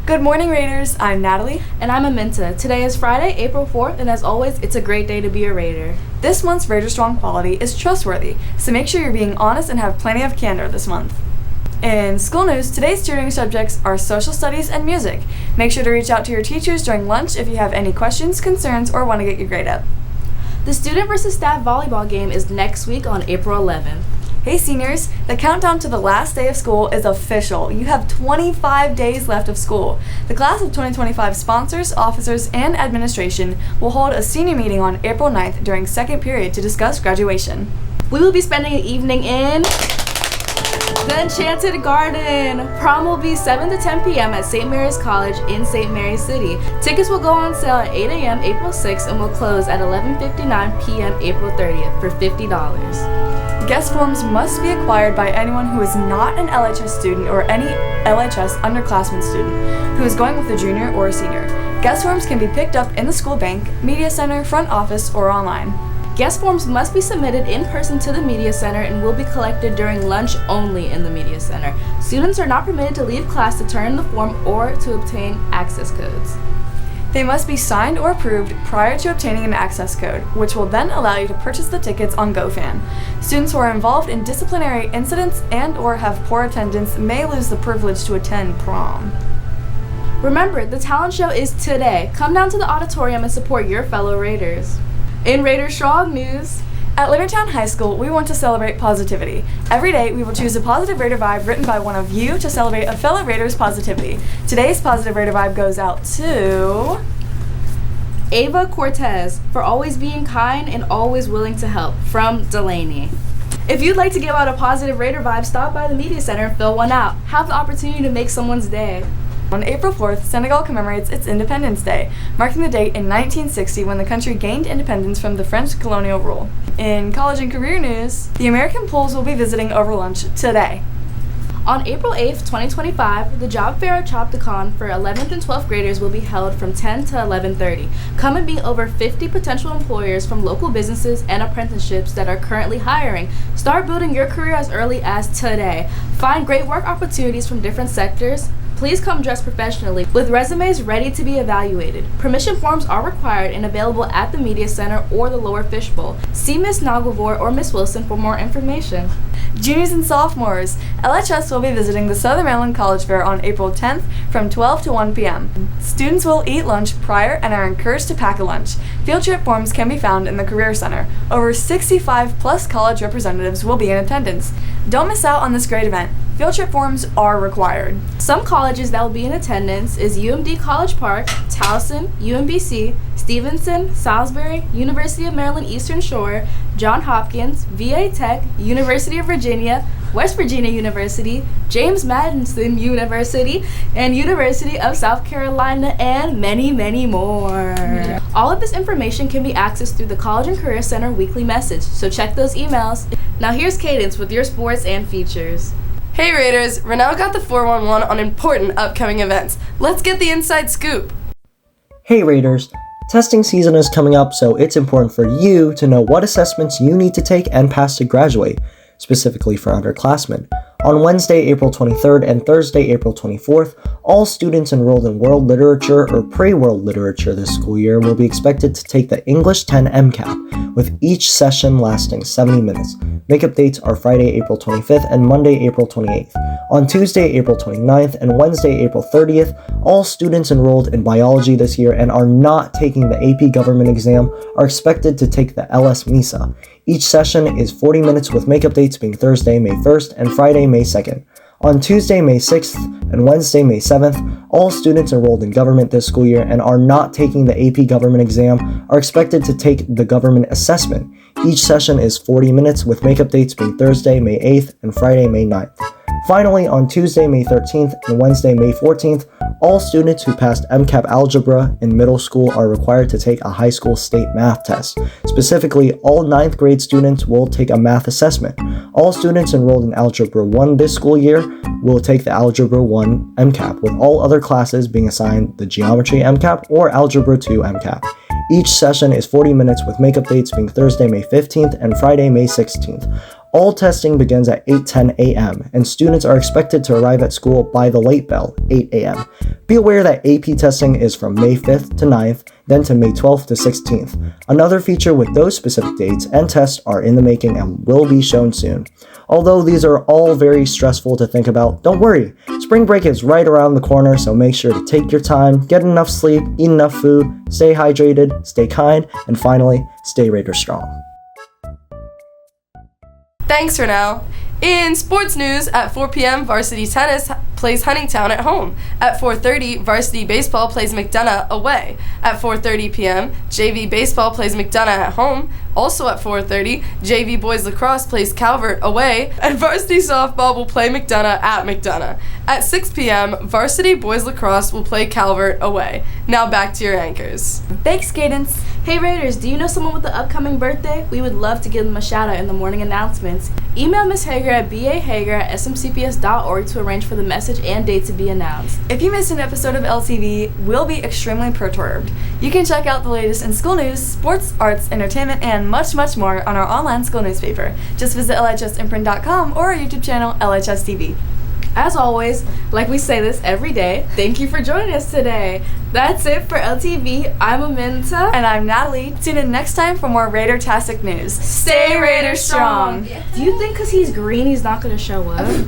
Good morning, Raiders. I'm Natalie. And I'm Aminta. Today is Friday, April 4th, and as always, it's a great day to be a Raider. This month's Raider Strong quality is trustworthy, so make sure you're being honest and have plenty of candor this month. In school news, today's tutoring subjects are social studies and music. Make sure to reach out to your teachers during lunch if you have any questions, concerns, or want to get your grade up. The student versus staff volleyball game is next week on April 11th. Hey seniors, the countdown to the last day of school is official. You have 25 days left of school. The class of 2025 sponsors, officers, and administration will hold a senior meeting on April 9th during second period to discuss graduation. We will be spending an evening in the Enchanted Garden. Prom will be 7 to 10 p.m. at St. Mary's College in St. Mary's City. Tickets will go on sale at 8 a.m. April 6th and will close at 11:59 p.m. April 30th for $50. Guest forms must be acquired by anyone who is not an LHS student or any LHS underclassmen student who is going with a junior or a senior. Guest forms can be picked up in the school bank, media center, front office, or online. Guest forms must be submitted in person to the media center and will be collected during lunch only in the media center. Students are not permitted to leave class to turn in the form or to obtain access codes. They must be signed or approved prior to obtaining an access code, which will then allow you to purchase the tickets on GoFan. Students who are involved in disciplinary incidents and/or have poor attendance may lose the privilege to attend prom. Remember, the talent show is today. Come down to the auditorium and support your fellow Raiders. In Raider Strong news, at Leonardtown High School, we want to celebrate positivity. Every day, we will choose a positive Raider vibe written by one of you to celebrate a fellow Raider's positivity. Today's positive Raider vibe goes out to Ava Cortez for always being kind and always willing to help, from Delaney. If you'd like to give out a positive Raider vibe, stop by the media center and fill one out. Have the opportunity to make someone's day. On April 4th, Senegal commemorates its Independence Day, marking the date in 1960 when the country gained independence from the French colonial rule. In college and career news, the American Pools will be visiting over lunch today. On April 8th, 2025, the job fair at Chopticon for 11th and 12th graders will be held from 10 to 11:30. Come and meet over 50 potential employers from local businesses and apprenticeships that are currently hiring. Start building your career as early as today. Find great work opportunities from different sectors. Please come dressed professionally with resumes ready to be evaluated. Permission forms are required and available at the Media Center or the Lower Fishbowl. See Ms. Nagelvor or Ms. Wilson for more information. Juniors and sophomores, LHS will be visiting the Southern Maryland College Fair on April 10th from 12 to 1 p.m. Students will eat lunch prior and are encouraged to pack a lunch. Field trip forms can be found in the Career Center. Over 65 plus college representatives will be in attendance. Don't miss out on this great event. Field trip forms are required. Some colleges that will be in attendance is UMD College Park, Towson, UMBC, Stevenson, Salisbury, University of Maryland Eastern Shore, Johns Hopkins, VA Tech, University of Virginia, West Virginia University, James Madison University, and University of South Carolina, and many, many more. All of this information can be accessed through the College and Career Center weekly message, so check those emails. Now here's Cadence with your sports and features. Hey Raiders, Renell got the 411 on important upcoming events. Let's get the inside scoop. Hey Raiders, testing season is coming up, so it's important for you to know what assessments you need to take and pass to graduate, specifically for underclassmen. On Wednesday, April 23rd and Thursday, April 24th, all students enrolled in World Literature or Pre-World Literature this school year will be expected to take the English 10 MCAP, with each session lasting 70 minutes. Makeup dates are Friday, April 25th and Monday, April 28th. On Tuesday, April 29th and Wednesday, April 30th, all students enrolled in biology this year and are not taking the AP government exam are expected to take the LS MISA. Each session is 40 minutes with makeup dates being Thursday, May 1st and Friday, May 2nd. On Tuesday, May 6th and Wednesday, May 7th, all students enrolled in government this school year and are not taking the AP government exam are expected to take the government assessment. Each session is 40 minutes with makeup dates being Thursday, May 8th and Friday, May 9th. Finally, on Tuesday, May 13th and Wednesday, May 14th, all students who passed MCAP algebra in middle school are required to take a high school state math test. Specifically, all 9th grade students will take a math assessment. All students enrolled in Algebra 1 this school year will take the Algebra 1 MCAP, with all other classes being assigned the Geometry MCAP or Algebra 2 MCAP. Each session is 40 minutes with makeup dates being Thursday, May 15th and Friday, May 16th. All testing begins at 8:10 a.m., and students are expected to arrive at school by the late bell, 8 a.m. Be aware that AP testing is from May 5th to 9th, then to May 12th to 16th. Another feature with those specific dates and tests are in the making and will be shown soon. Although these are all very stressful to think about, don't worry. Spring break is right around the corner, so make sure to take your time, get enough sleep, eat enough food, stay hydrated, stay kind, and finally, stay Raider strong. Thanks, Renell. In sports news, at 4 p.m., varsity tennis plays Huntingtown at home. At 4:30, varsity baseball plays McDonough away. At 4:30 p.m., JV baseball plays McDonough at home. Also at 4:30, JV boys lacrosse plays Calvert away, and varsity softball will play McDonough at McDonough. At 6 p.m., varsity boys lacrosse will play Calvert away. Now back to your anchors. Thanks, Cadence. Hey Raiders, do you know someone with an upcoming birthday? We would love to give them a shout out in the morning announcements. Email Ms. Hager at bahager@smcps.org to arrange for the message and date to be announced. If you missed an episode of LTV, we'll be extremely perturbed. You can check out the latest in school news, sports, arts, entertainment, and much, much more on our online school newspaper. Just visit lhsimprint.com or our YouTube channel, LHS TV. As always, like we say this every day, thank you for joining us today. That's it for LTV. I'm Aminta. And I'm Natalie. Tune in next time for more Raider-tastic news. Stay Raider strong. Do you think because he's green he's not going to show up?